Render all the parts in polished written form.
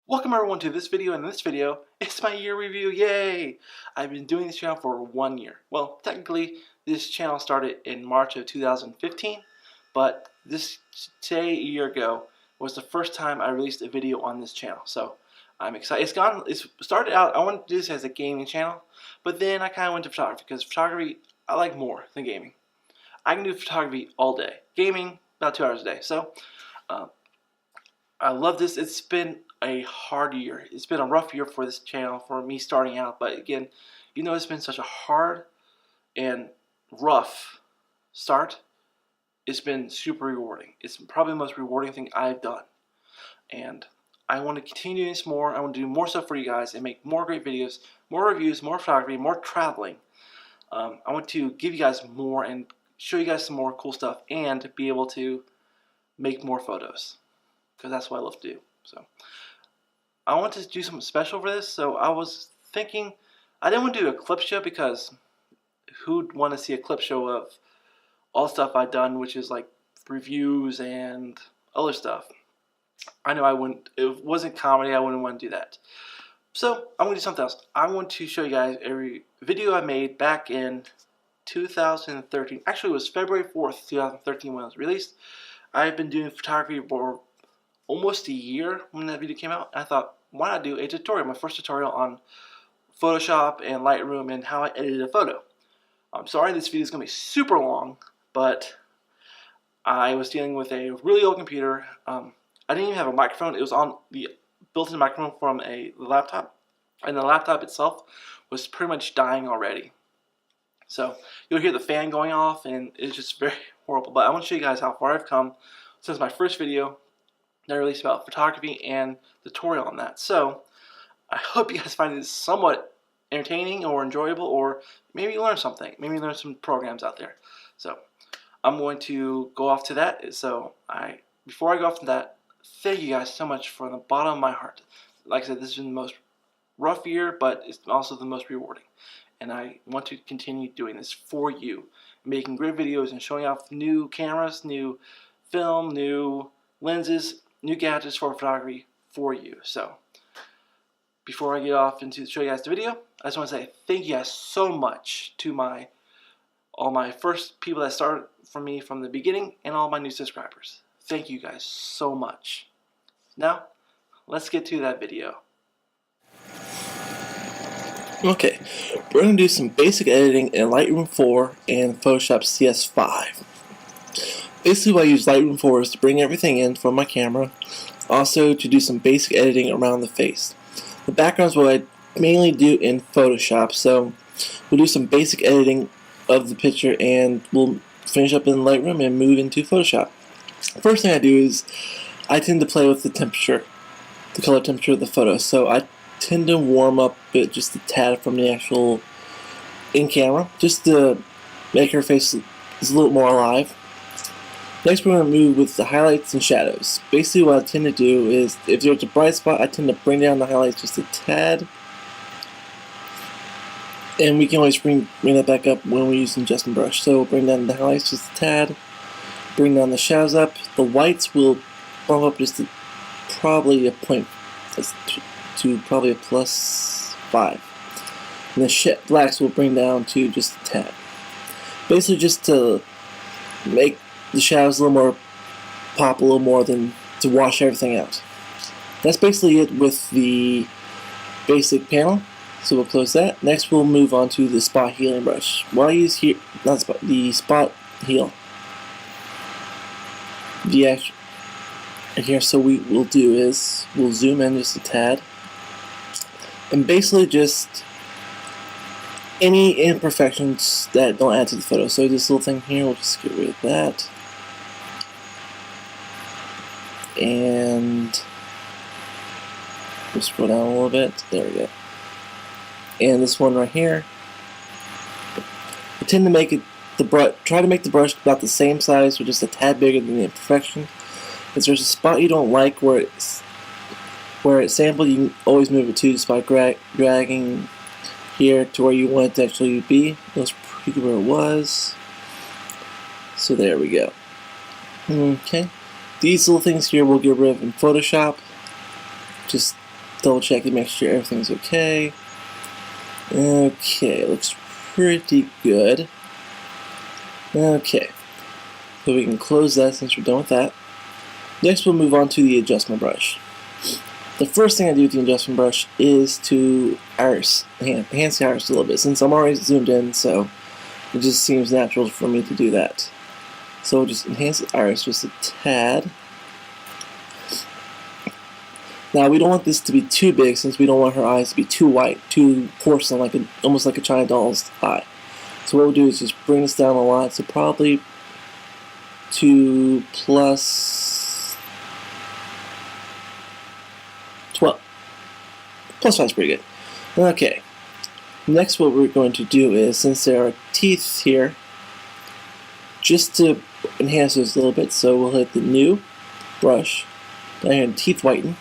Welcome everyone to this video, and in this video, it's my year review, yay! I've been doing this channel for 1 year. Well, technically, this channel started in March of 2015, but today, a year ago, was the first time I released a video on this channel, so I'm excited. It started out, I wanted to do this as a gaming channel, but then I kind of went to photography, because photography, I like more than gaming. I can do photography all day. Gaming, about 2 hours a day, so I love this. It's been a hard year. It's been a rough year for this channel, for me starting out. But again, it's been such a hard and rough start. It's been super rewarding. It's probably the most rewarding thing I've done. And I want to continue this more. I want to do more stuff for you guys and make more great videos, more reviews, more photography, more traveling. I want to give you guys more and show you guys some more cool stuff and be able to make more photos, because that's what I love to do. So I want to do something special for this. So I was thinking, I didn't want to do a clip show, because who'd want to see a clip show of all stuff I've done, which is like reviews and other stuff. I know I wouldn't, if it wasn't comedy, I wouldn't want to do that. So I'm going to do something else. I want to show you guys a video I made back in 2013. Actually, it was February 4th, 2013 when it was released. I've been doing photography for almost a year when that video came out. I thought, why not do a tutorial, my first tutorial on Photoshop and Lightroom and how I edited a photo. I'm sorry this video is going to be super long, but I was dealing with a really old computer. I didn't even have a microphone. It was on the built-in microphone from a laptop, and the laptop itself was pretty much dying already. So you'll hear the fan going off, and it's just very horrible. But I want to show you guys how far I've come since my first video that I released about photography and tutorial on that. So I hope you guys find this somewhat entertaining or enjoyable, or maybe you learn something. Maybe you learn some programs out there. So I'm going to go off to that. So before I go off to that, thank you guys so much from the bottom of my heart. Like I said, this has been the most rough year, but it's also the most rewarding. And I want to continue doing this for you, making great videos and showing off new cameras, new film, new lenses, new gadgets for photography for you. So before I get off into show you guys the video, I just want to say thank you guys so much to all my first people that started from me from the beginning, and all my new subscribers. Thank you guys so much. Now, let's get to that video. Okay, we're going to do some basic editing in Lightroom 4 and Photoshop CS5. Basically, what I use Lightroom 4 is to bring everything in from my camera, also to do some basic editing around the face. The background is what I mainly do in Photoshop, so we'll do some basic editing of the picture and we'll finish up in Lightroom and move into Photoshop. First thing I do is I tend to play with the temperature, the color temperature of the photo, so I tend to warm up it just a tad from the actual in camera, just to make her face is a little more alive. Next, we're going to move with the highlights and shadows. Basically, what I tend to do is, if there's a bright spot, I tend to bring down the highlights just a tad. And we can always bring that back up when we're using adjustment brush. So we'll bring down the highlights just a tad, bring down the shadows up. The whites will bump up just to probably a point, to probably a +5. And the blacks will bring down to just a tad. Basically, just to make the shadows a little more pop, a little more than to wash everything out. That's basically it with the basic panel. So we'll close that. Next, we'll move on to the spot healing brush. What I use here, the spot heal. Here, so we'll do is we'll zoom in just a tad, and basically just any imperfections that don't add to the photo. So this little thing here, we'll just get rid of that. And we'll scroll down a little bit. There we go. And this one right here, I tend to make it try to make the brush about the same size, or just a tad bigger than the imperfection. If there's a spot you don't like where it's sampled, you can always move it to just by dragging here to where you want it to actually be. Let's preview where it was. So there we go. Okay. These little things here we'll get rid of in Photoshop. Just double check to make sure everything's okay. Okay, looks pretty good. Okay, so we can close that since we're done with that. Next we'll move on to the adjustment brush. The first thing I do with the adjustment brush is to enhance the iris a little bit, since I'm already zoomed in, so it just seems natural for me to do that. So we'll just enhance the iris just a tad. Now we don't want this to be too big, since we don't want her eyes to be too white, too porcelain, almost like a China doll's eye. So what we'll do is just bring this down a lot, so probably to plus 12. Plus 5 is pretty good. Okay. Next what we're going to do is, since there are teeth here, just to enhance this a little bit, so we'll hit the new brush, down here in teeth whiten.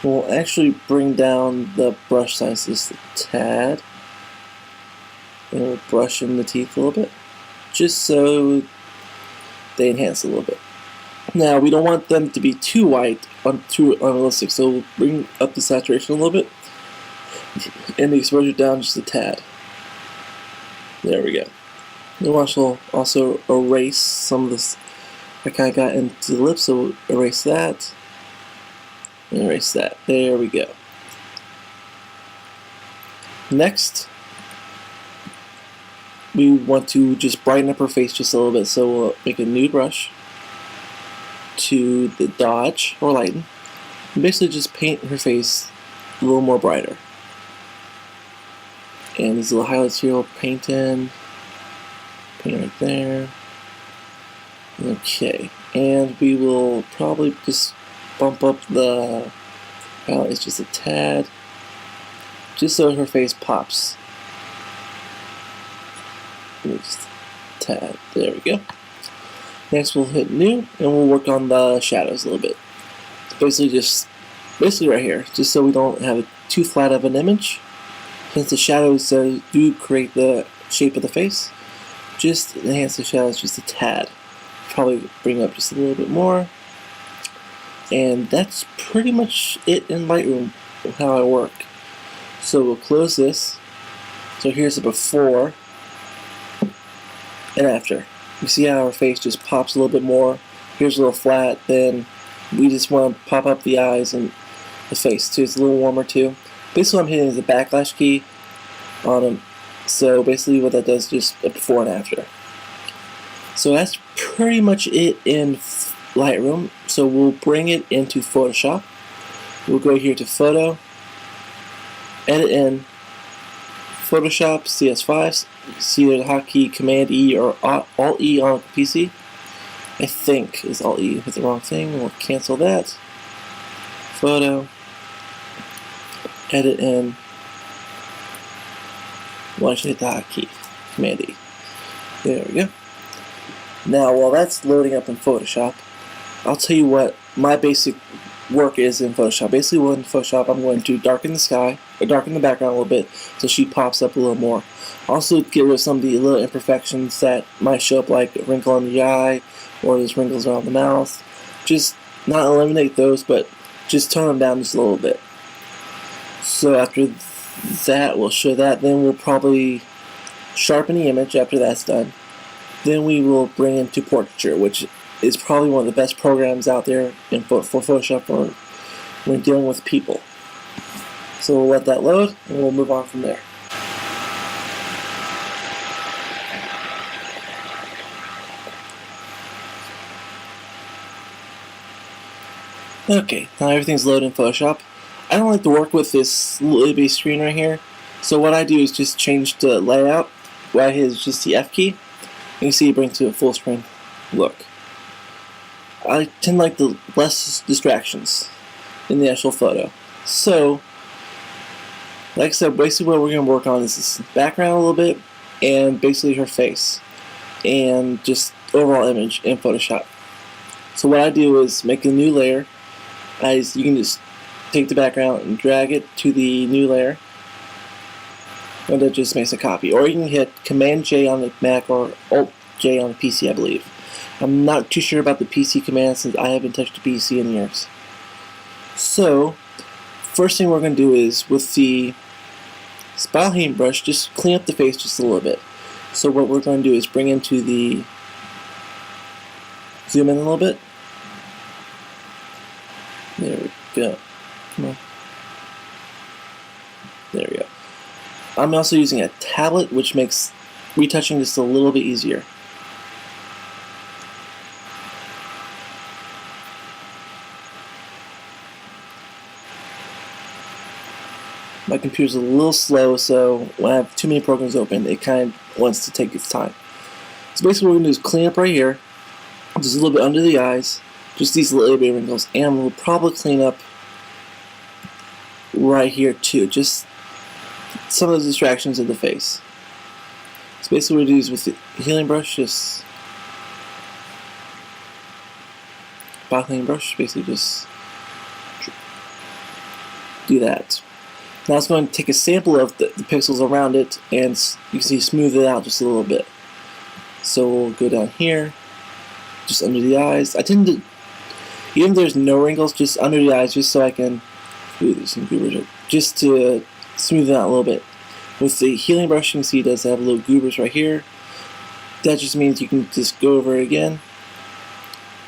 We'll actually bring down the brush size just a tad. And we'll brush in the teeth a little bit, just so they enhance a little bit. Now, we don't want them to be too white, too unrealistic, so we'll bring up the saturation a little bit, and the exposure down just a tad. There we go. We'll also erase some of this I kind of got into the lips, so we'll erase that. Erase that. There we go. Next, we want to just brighten up her face just a little bit, so we'll make a new brush to the dodge or lighten, and basically just paint her face a little more brighter. And these little highlights here we'll paint in. Paint right there. Okay, and we will probably just bump up the highlights just a tad, just so her face pops. Just a tad. There we go. Next we'll hit new, and we'll work on the shadows a little bit. Basically right here, just so we don't have too flat of an image. Since the shadows do create the shape of the face, just enhance the shadows just a tad. Probably bring up just a little bit more. And that's pretty much it in Lightroom, how I work. So we'll close this. So here's the before and after. You see how our face just pops a little bit more. Here's a little flat. Then we just want to pop up the eyes and the face too. It's a little warmer too. Basically what I'm hitting is the backlash key on them. So basically what that does is just a before and after. So that's pretty much it in Lightroom. So we'll bring it into Photoshop. We'll go here to Photo, Edit in, Photoshop, CS5, see the hotkey Command E or Alt E on a PC. I think is Alt E. Hit the wrong thing. We'll cancel that. Photo, Edit in. Why should I hit the hotkey Command E? There we go. Now, while that's loading up in Photoshop, I'll tell you what my basic work is in Photoshop. Basically, in Photoshop, I'm going to darken the sky, or darken the background a little bit, so she pops up a little more. Also, get rid of some of the little imperfections that might show up, like a wrinkle on the eye, or there's wrinkles around the mouth. Just not eliminate those, but just tone them down just a little bit. So after that, we'll show that. Then we'll probably sharpen the image after that's done. Then we will bring into portraiture, which is probably one of the best programs out there for Photoshop when dealing with people. So we'll let that load, and we'll move on from there. Okay, now everything's loaded in Photoshop. I don't like to work with this little bitty screen right here, so what I do is just change the layout. What I hit is just the F key. You can see it brings to a full screen look. I tend to like the less distractions in the actual photo. So, like I said, basically what we're going to work on is this background a little bit, and basically her face, and just overall image in Photoshop. So what I do is make a new layer. You can just take the background and drag it to the new layer, and that just makes a copy. Or you can hit Command J on the Mac or Alt J on the PC, I believe. I'm not too sure about the PC command since I haven't touched a PC in years. So, first thing we're going to do is with the spot heating brush, just clean up the face just a little bit. So what we're going to do is bring into the, zoom in a little bit. There we go. Come on. There we go. I'm also using a tablet, which makes retouching just a little bit easier. My computer's a little slow, so when I have too many programs open, it kind of wants to take its time. So basically what we're going to do is clean up right here, just a little bit under the eyes, just these little baby wrinkles, and we'll probably clean up right here too, just some of the distractions of the face. So basically what we do is with the healing brush, just spot cleaning brush, basically just do that. Now it's going to take a sample of the pixels around it, and you can see smooth it out just a little bit. So we'll go down here, just under the eyes. I tend to, even if there's no wrinkles, just under the eyes, just so I can, ooh, there's some goobers, just to smooth it out a little bit. With the healing brush, you can see it does have little goobers right here. That just means you can just go over it again.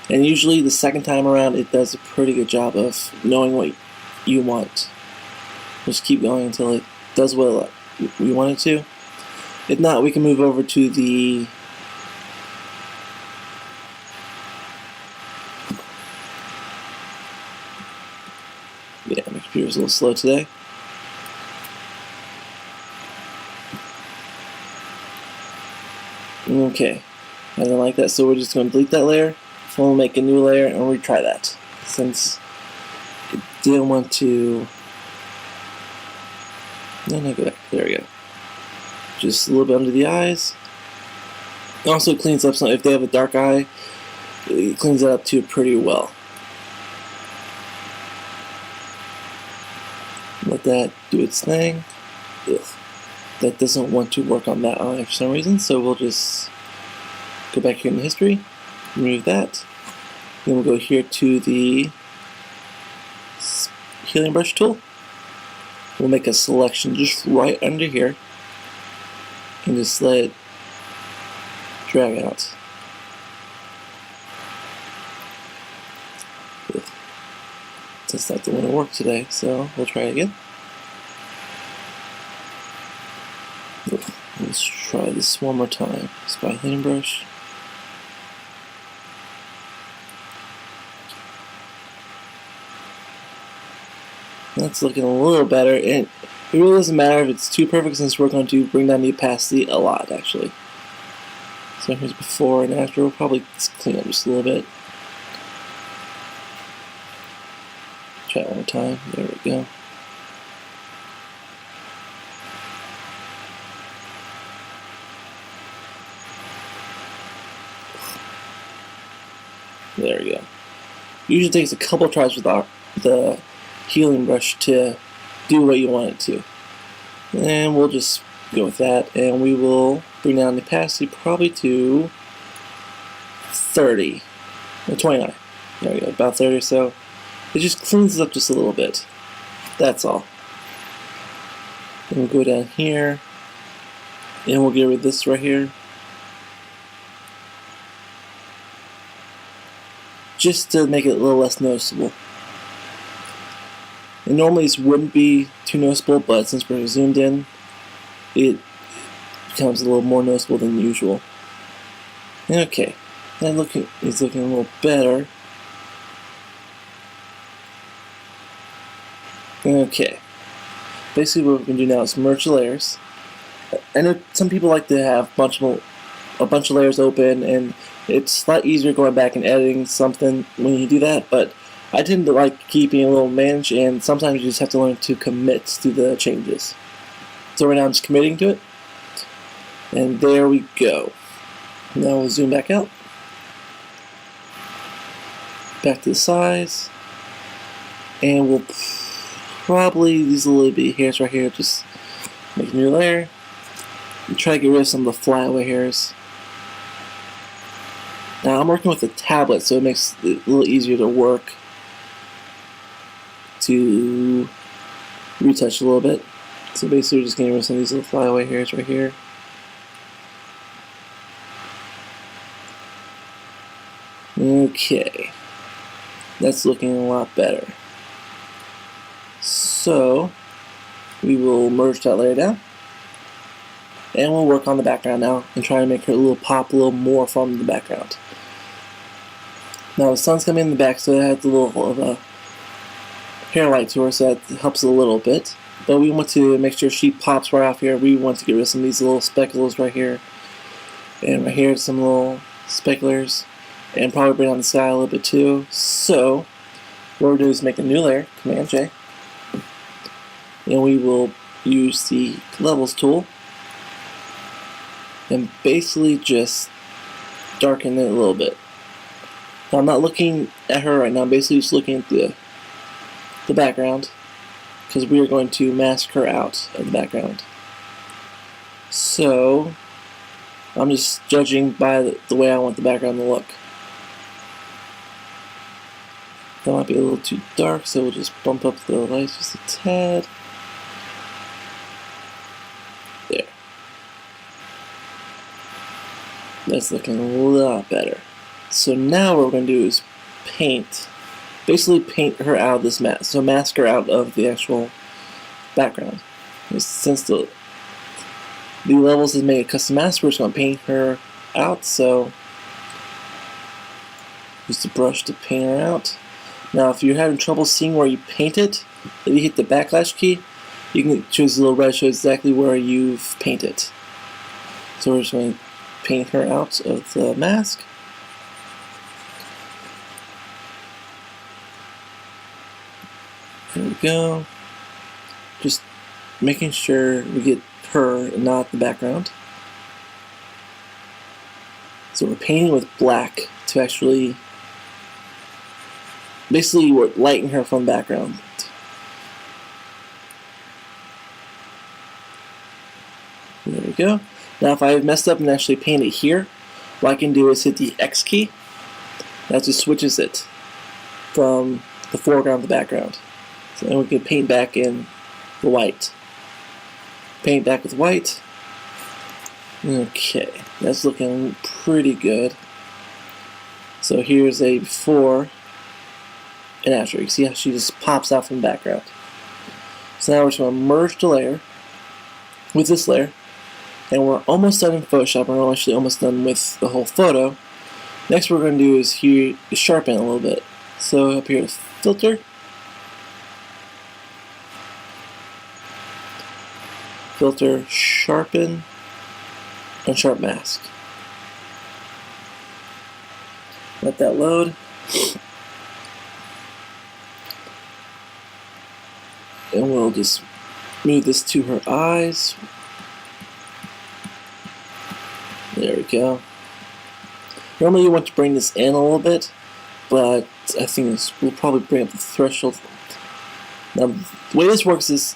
And usually the second time around, it does a pretty good job of knowing what you want. Just keep going until it does what we want it to. If not, we can move over to the my computer's a little slow today. Okay, I don't like that, so we're just going to delete that layer. We'll make a new layer and retry that, since it didn't want to. No, go back. There we go. Just a little bit under the eyes. It also cleans up some. If they have a dark eye, it cleans that up too pretty well. Let that do its thing. Ugh. That doesn't want to work on that eye for some reason, so we'll just go back here in the history, remove that. Then we'll go here to the healing brush tool. We'll make a selection just right under here and just let it drag out. That's not the one to work today, so we'll try it again. Let's try this one more time. Spot cleaning brush. That's looking a little better, and it really doesn't matter if it's too perfect, since we're going to bring down the opacity a lot, actually. So here's before and after. We'll probably clean up just a little bit. Try it one more time. There we go. There we go. Usually takes a couple tries with the healing brush to do what you want it to. And we'll just go with that, and we will bring down the opacity probably to 30 or 29. There we go, about 30 or so. It just cleans it up just a little bit. That's all. Then we'll go down here, and we'll get rid of this right here. Just to make it a little less noticeable. And normally this wouldn't be too noticeable, but since we're zoomed in, it becomes a little more noticeable than usual. Okay, that is looking a little better. Okay, basically what we're going to do now is merge the layers. I know some people like to have a bunch of layers open, and it's a lot easier going back and editing something when you do that, but I tend to like keeping a little manage, and sometimes you just have to learn to commit to the changes. So right now I'm just committing to it, and there we go. Now we'll zoom back out, back to the size, and we'll probably these little bit hairs right here, just make a new layer and try to get rid of some of the flyaway hairs. Now I'm working with a tablet, so it makes it a little easier to work to retouch a little bit. So basically we're just getting rid of some of these little flyaway hairs right here. Okay, that's looking a lot better. So we will merge that layer down, and we'll work on the background now and try to make her a little pop a little more from the background. Now the sun's coming in the back, so it has a little of a hair light to her, so that helps a little bit. But we want to make sure she pops right off here. We want to get rid of some of these little speckles right here, and right here some little specklers, and probably bring down the sky a little bit too. So what we'll do is make a new layer, Command J, and we will use the levels tool and basically just darken it a little bit. Now I'm not looking at her right now, I'm basically just looking at the background, because we are going to mask her out of the background. So I'm just judging by the way I want the background to look. That might be a little too dark, so we'll just bump up the lights just a tad. There. That's looking a lot better. So now what we're going to do is basically paint her out of this mask. So mask her out of the actual background. Since the levels has made a custom mask, we're just going to paint her out. So use the brush to paint her out. Now if you're having trouble seeing where you paint it, if you hit the backslash key, you can choose the little red, show exactly where you've painted. So we're just going to paint her out of the mask. There we go. Just making sure we get her and not the background. So we're painting with black to actually basically lighten her from the background. There we go. Now if I messed up and actually paint it here, what I can do is hit the X key. That just switches it from the foreground to the background. So then we can paint back in the white. Paint back with white. Okay, that's looking pretty good. So here's a before and after. You can see how she just pops out from the background. So now we're just going to merge the layer with this layer. And we're almost done in Photoshop. We're actually almost done with the whole photo. Next what we're going to do is here sharpen a little bit. So up here is filter. Filter, sharpen, and sharp mask. Let that load. And we'll just move this to her eyes. There we go. Normally you want to bring this in a little bit, but I think this will probably bring up the threshold. Now the way this works is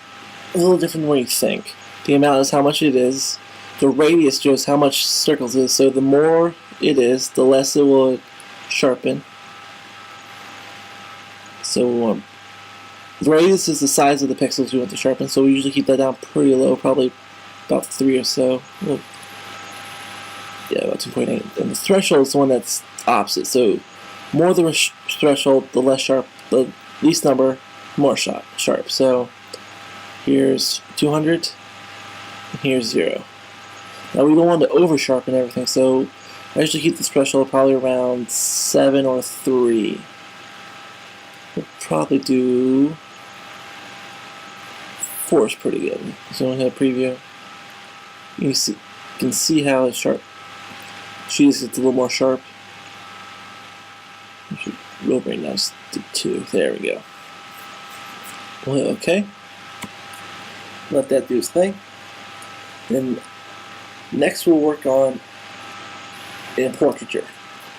a little different than what you think. The amount is how much it is. The radius shows how much circles it is. So the more it is, the less it will sharpen. So we want the radius is the size of the pixels we want to sharpen. So we usually keep that down pretty low, probably about 3 or so. Well, yeah, about 2.8. And the threshold is the one that's opposite. So more the threshold, the less sharp. The least number, more sharp. So here's 200. Here's 0. Now we don't want to over sharpen everything, so I usually keep this threshold probably around 7 or 3. We'll probably do 4 is pretty good. So I'm going to preview. You can see how it's sharp. She just gets a little more sharp. We'll bring down to 2. There we go. Well, okay. Let that do its thing. Then next we'll work on a portraiture.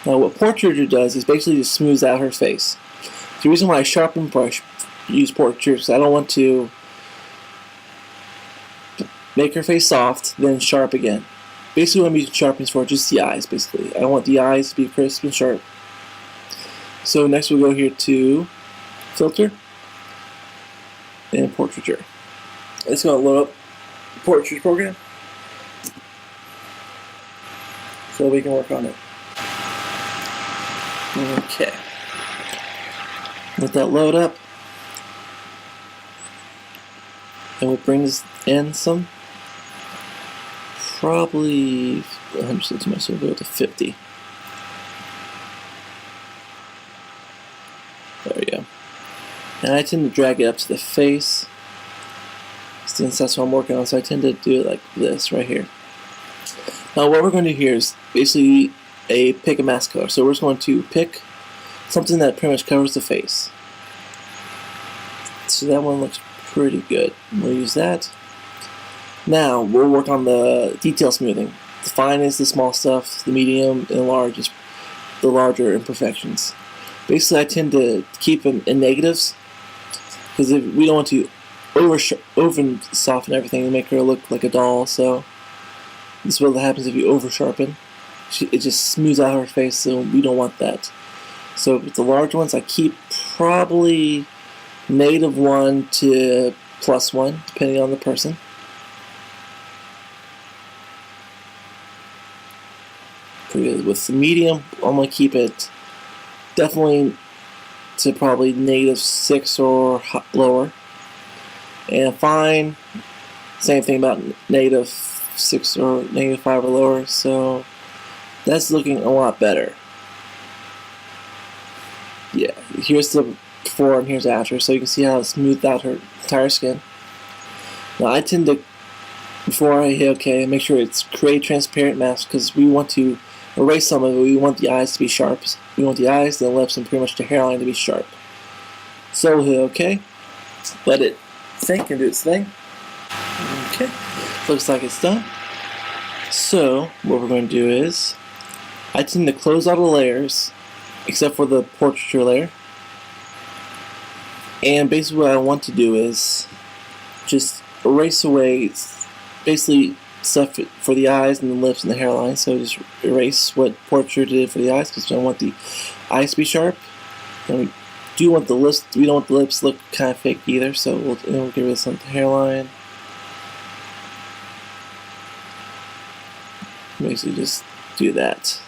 Now what portraiture does is basically just smooths out her face. The reason why I sharpen brush use portraiture is I don't want to make her face soft, then sharp again. Basically what I'm using sharpens for just the eyes, basically. I don't want the eyes to be crisp and sharp. So next we'll go here to filter and portraiture. It's going to load up the portrait program so we can work on it. Okay. Let that load up. And we'll bring this in some. Probably 100% too much, so we'll go to 50. There we go. And I tend to drag it up to the face, since that's what I'm working on, so I tend to do it like this right here. Now what we're going to do here is basically pick a mask color. So we're just going to pick something that pretty much covers the face. So that one looks pretty good. We'll use that. Now we'll work on the detail smoothing. The fine is the small stuff, the medium and the large is the larger imperfections. Basically I tend to keep them in negatives, because if we don't want to over soften everything and make her look like a doll. So this is what happens if you over sharpen. It just smooths out her face, so we don't want that. So with the large ones I keep probably -1 to +1 depending on the person. With the medium, I'm going to keep it definitely to probably -6 or lower. And fine, same thing about -6 or -5 or lower. So that's looking a lot better. Yeah, here's the before and here's after, so you can see how it smoothed out her entire skin. Now I tend to, before I hit OK, make sure it's create transparent mask, because we want to erase some of it. We want the eyes to be sharp. We want the eyes, the lips, and pretty much the hairline to be sharp. So we'll hit OK. Let it sink and do its thing. Okay. Looks like it's done. So what we're going to do is, I tend to close all the layers except for the portraiture layer. And basically what I want to do is just erase away basically stuff for the eyes and the lips and the hairline. So just erase what portraiture did for the eyes, because we don't want the eyes to be sharp. And we do want the lips. We don't want the lips to look kind of fake either. So we'll get rid of some of the hairline. Basically just do that.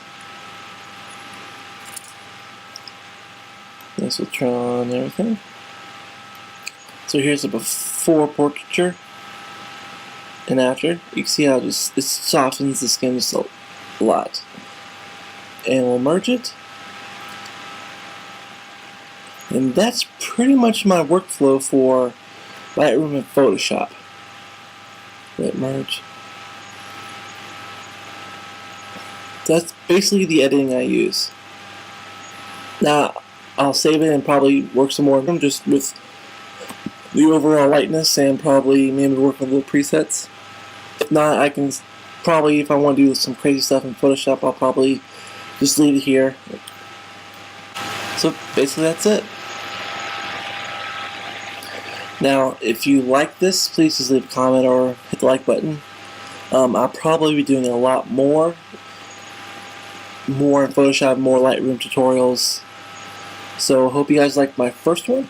This will turn on everything. So here's the before portraiture and after. You can see how it softens the skin just a lot. And we'll merge it. And that's pretty much my workflow for Lightroom and Photoshop. Let merge. That's basically the editing I use. Now I'll save it and probably work some more of them just with the overall lightness, and probably maybe work with little presets. If not, I can probably, if I want to do some crazy stuff in Photoshop, I'll probably just leave it here. So basically that's it. Now if you like this, please just leave a comment or hit the like button. I'll probably be doing a lot more in Photoshop, more Lightroom tutorials. So hope you guys liked my first one.